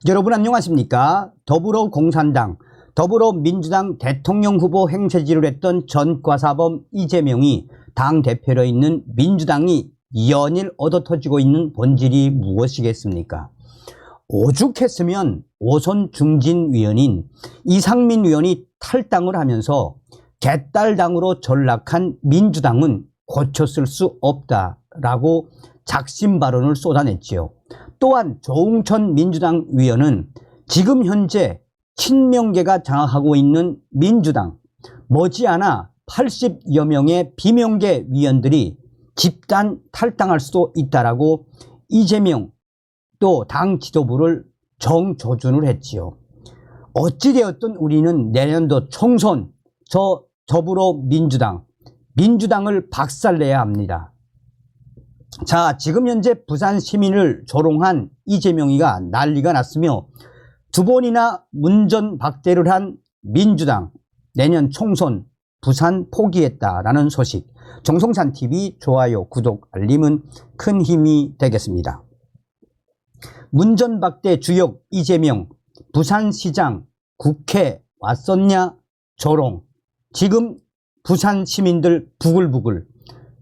여러분 안녕하십니까? 더불어공산당, 더불어민주당 대통령 후보 행세지를 했던 전과사범 이재명이 당대표로 있는 민주당이 연일 얻어터지고 있는 본질이 무엇이겠습니까? 오죽했으면 오선 중진위원인 이상민 의원이 탈당을 하면서 개딸당으로 전락한 민주당은 고쳤을 수 없다라고 작심 발언을 쏟아냈지요. 또한 조응천 민주당 위원은 지금 현재 친명계가 장악하고 있는 민주당 머지않아 80여 명의 비명계 위원들이 집단 탈당할 수도 있다라고 이재명 또 당 지도부를 정조준을 했지요. 어찌되었든 우리는 내년도 총선 민주당을 박살내야 합니다. 자, 지금 현재 부산 시민을 조롱한 이재명이가 난리가 났으며 두 번이나 문전박대를 한 민주당 내년 총선 부산 포기했다라는 소식. 정성찬TV 좋아요, 구독, 알림은 큰 힘이 되겠습니다. 문전박대 주역 이재명 부산시장 국회 왔었냐 조롱. 지금 부산 시민들 부글부글.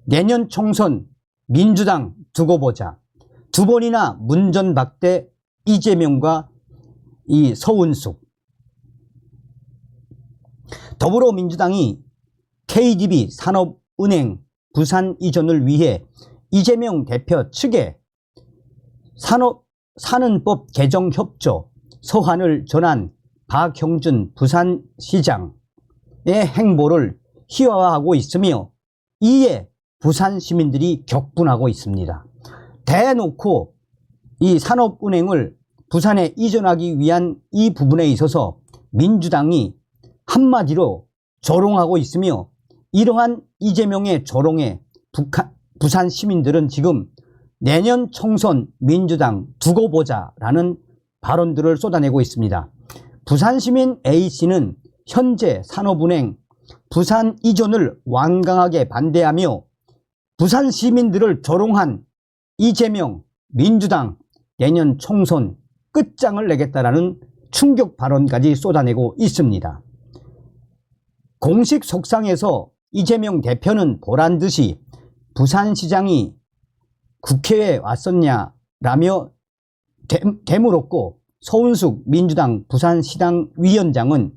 내년 총선 민주당 두고 보자. 두 번이나 문전박대 이재명과 이 서은숙. 더불어민주당이 KDB 산업은행 부산 이전을 위해 이재명 대표 측에 산업산은법 개정 협조 서한을 전한 박형준 부산시장의 행보를 희화화하고 있으며 이에 부산 시민들이 격분하고 있습니다. 대놓고 이 산업은행을 부산에 이전하기 위한 이 부분에 있어서 민주당이 한마디로 조롱하고 있으며 이러한 이재명의 조롱에 부산 시민들은 지금 내년 총선 민주당 두고 보자라는 발언들을 쏟아내고 있습니다. 부산 시민 A씨는 현재 산업은행 부산 이전을 완강하게 반대하며 부산 시민들을 조롱한 이재명 민주당 내년 총선 끝장을 내겠다라는 충격 발언까지 쏟아내고 있습니다. 공식 속상에서 이재명 대표는 보란듯이 부산시장이 국회에 왔었냐라며 되물었고 서은숙 민주당 부산시당 위원장은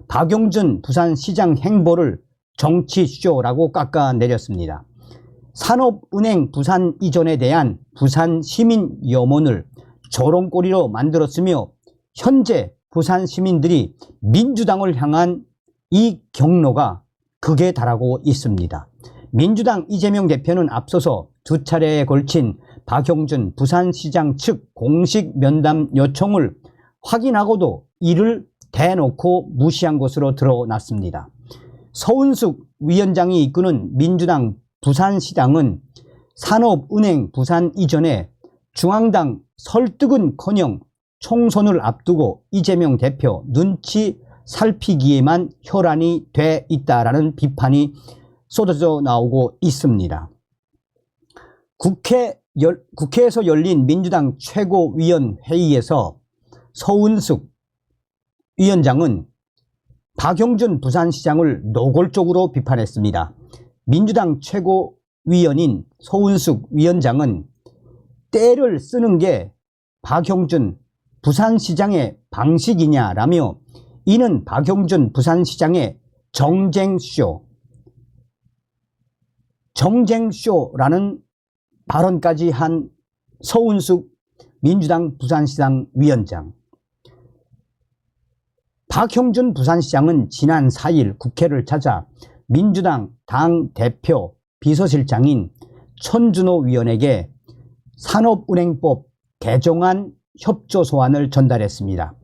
박용준 부산시장 행보를 정치쇼라고 깎아내렸습니다. 산업은행 부산 이전에 대한 부산 시민 염원을 조롱거리로 만들었으며 현재 부산 시민들이 민주당을 향한 이 경로가 극에 달하고 있습니다. 민주당 이재명 대표는 앞서서 두 차례에 걸친 박형준 부산시장 측 공식 면담 요청을 확인하고도 이를 대놓고 무시한 것으로 드러났습니다. 서은숙 위원장이 이끄는 민주당 부산시당은 산업은행 부산 이전에 중앙당 설득은커녕 총선을 앞두고 이재명 대표 눈치 살피기에만 혈안이 돼 있다라는 비판이 쏟아져 나오고 있습니다. 국회에서 열린 민주당 최고위원회의에서 서은숙 위원장은 박형준 부산시장을 노골적으로 비판했습니다. 민주당 최고위원인 서은숙 위원장은 때를 쓰는 게 박형준 부산시장의 방식이냐라며 이는 박형준 부산시장의 정쟁쇼라는 발언까지 한 서은숙 민주당 부산시장 위원장. 박형준 부산시장은 지난 4일 국회를 찾아 민주당 당대표 비서실장인 천준호 위원에게 산업은행법 개정안 협조소안을 전달했습니다.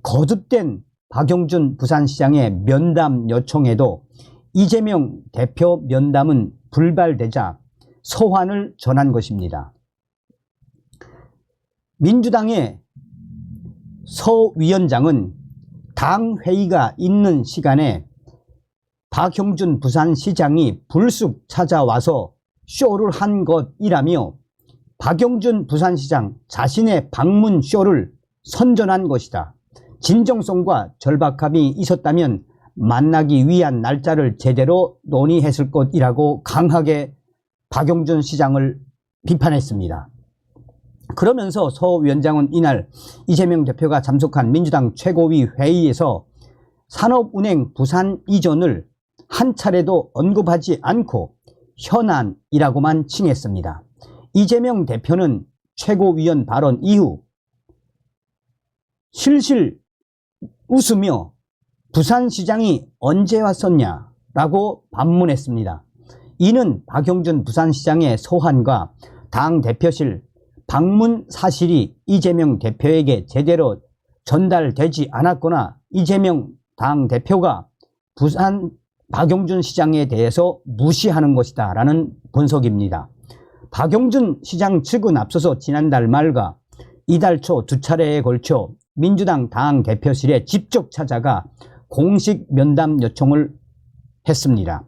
거듭된 박형준 부산시장의 면담 요청에도 이재명 대표 면담은 불발되자 소환을 전한 것입니다. 민주당의 서 위원장은 당 회의가 있는 시간에 박형준 부산시장이 불쑥 찾아와서 쇼를 한 것이라며 박형준 부산시장 자신의 방문 쇼를 선전한 것이다. 진정성과 절박함이 있었다면 만나기 위한 날짜를 제대로 논의했을 것이라고 강하게 박용준 시장을 비판했습니다. 그러면서 서 위원장은 이날 이재명 대표가 참석한 민주당 최고위 회의에서 산업은행 부산 이전을 한 차례도 언급하지 않고 현안이라고만 칭했습니다. 이재명 대표는 최고위원 발언 이후 실실 웃으며 부산시장이 언제 왔었냐라고 반문했습니다. 이는 박용준 부산시장의 소환과 당대표실 방문 사실이 이재명 대표에게 제대로 전달되지 않았거나 이재명 당대표가 박용준 시장에 대해서 무시하는 것이다 라는 분석입니다. 박용준 시장 측은 앞서서 지난달 말과 이달 초 두 차례에 걸쳐 민주당 당대표실에 직접 찾아가 공식 면담 요청을 했습니다.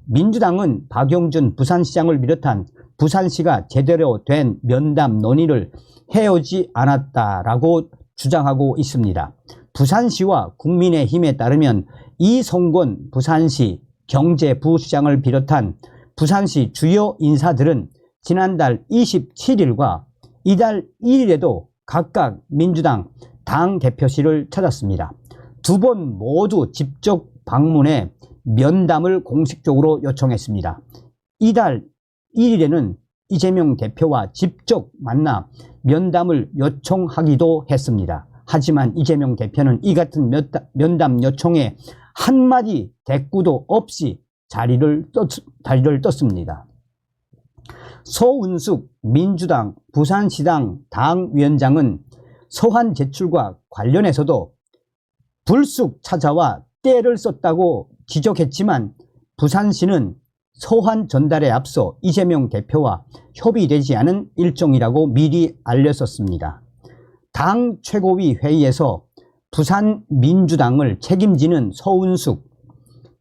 민주당은 박용준 부산시장을 비롯한 부산시가 제대로 된 면담 논의를 해오지 않았다라고 주장하고 있습니다. 부산시와 국민의힘에 따르면 이성권 부산시 경제부시장을 비롯한 부산시 주요 인사들은 지난달 27일과 이달 1일에도 각각 민주당 당대표실을 찾았습니다. 두 번 모두 직접 방문해 면담을 공식적으로 요청했습니다. 이달 1일에는 이재명 대표와 직접 만나 면담을 요청하기도 했습니다. 하지만 이재명 대표는 이 같은 면담 요청에 한마디 대꾸도 없이 자리를 떴습니다. 서운숙 민주당 부산시당 당위원장은 소환 제출과 관련해서도 불쑥 찾아와 떼를 썼다고 지적했지만 부산시는 소환 전달에 앞서 이재명 대표와 협의되지 않은 일정이라고 미리 알렸었습니다. 당 최고위 회의에서 부산 민주당을 책임지는 서운숙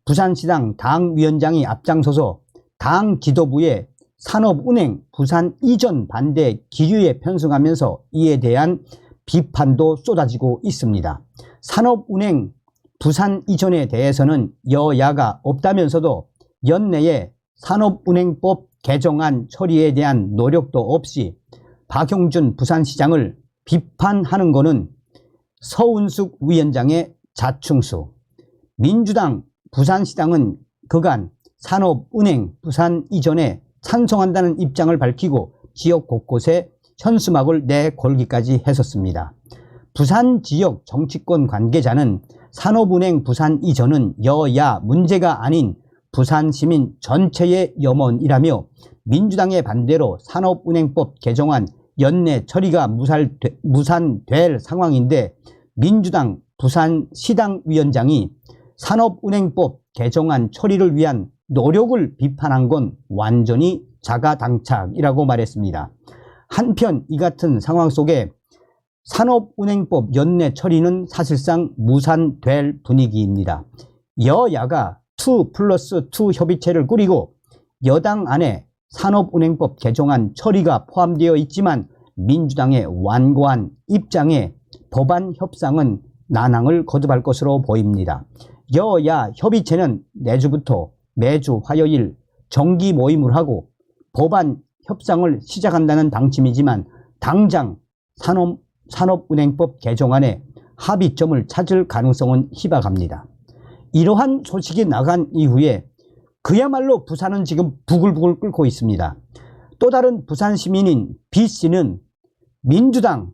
부산시당 당위원장이 앞장서서 당 지도부에 산업은행 부산 이전 반대 기류에 편승하면서 이에 대한 비판도 쏟아지고 있습니다. 산업은행 부산 이전에 대해서는 여야가 없다면서도 연내에 산업은행법 개정안 처리에 대한 노력도 없이 박용준 부산시장을 비판하는 것은 서운숙 위원장의 자충수. 민주당 부산시당은 그간 산업은행 부산 이전에 찬성한다는 입장을 밝히고 지역 곳곳에 현수막을 내걸기까지 했었습니다. 부산 지역 정치권 관계자는 산업은행 부산 이전은 여야 문제가 아닌 부산 시민 전체의 염원이라며 민주당의 반대로 산업은행법 개정안 연내 처리가 무산될 상황인데 민주당 부산시당 위원장이 산업은행법 개정안 처리를 위한 노력을 비판한 건 완전히 자가당착이라고 말했습니다. 한편 이 같은 상황 속에 산업은행법 연내 처리는 사실상 무산될 분위기입니다. 여야가 2+2 협의체를 꾸리고 여당 안에 산업은행법 개정안 처리가 포함되어 있지만 민주당의 완고한 입장에 법안 협상은 난항을 거듭할 것으로 보입니다. 여야 협의체는 내주부터 매주 화요일 정기 모임을 하고 법안 협상을 시작한다는 방침이지만 당장 산업은행법 개정안에 합의점을 찾을 가능성은 희박합니다. 이러한 소식이 나간 이후에 그야말로 부산은 지금 부글부글 끓고 있습니다. 또 다른 부산 시민인 B씨는 민주당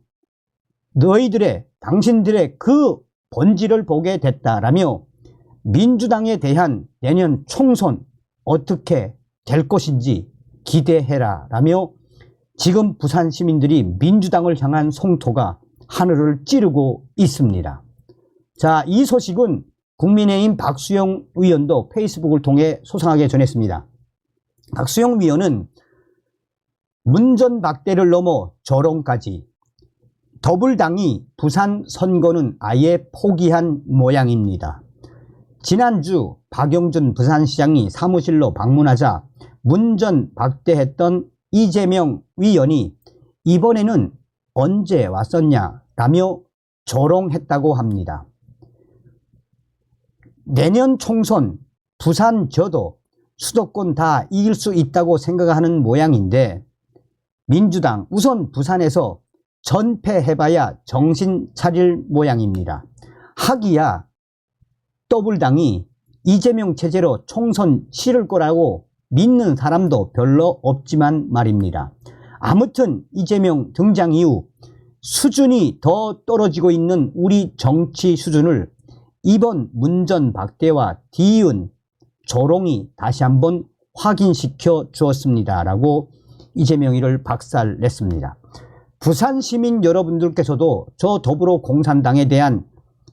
당신들의 그 본질을 보게 됐다라며 민주당에 대한 내년 총선 어떻게 될 것인지 기대해라 라며 지금 부산 시민들이 민주당을 향한 송토가 하늘을 찌르고 있습니다. 자, 이 소식은 국민의힘 박수영 의원도 페이스북을 통해 소상하게 전했습니다. 박수영 의원은 문전박대를 넘어 조롱까지 더불당이 부산 선거는 아예 포기한 모양입니다. 지난주 박용준 부산시장이 사무실로 방문하자 문전박대했던 이재명 위원이 이번에는 언제 왔었냐 라며 조롱했다고 합니다. 내년 총선 부산 저도 수도권 다 이길 수 있다고 생각하는 모양인데 민주당 우선 부산에서 전패해봐야 정신 차릴 모양입니다. 하기야 더블당이 이재명 체제로 총선 치를 거라고 믿는 사람도 별로 없지만 말입니다. 아무튼 이재명 등장 이후 수준이 더 떨어지고 있는 우리 정치 수준을 이번 문전박대와 뒤이은 조롱이 다시 한번 확인시켜 주었습니다. 라고 이재명이를 박살냈습니다. 부산 시민 여러분들께서도 저 더불어공산당에 대한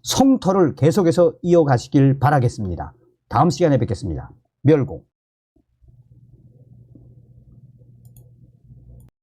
성토를 계속해서 이어가시길 바라겠습니다. 다음 시간에 뵙겠습니다. 멸공.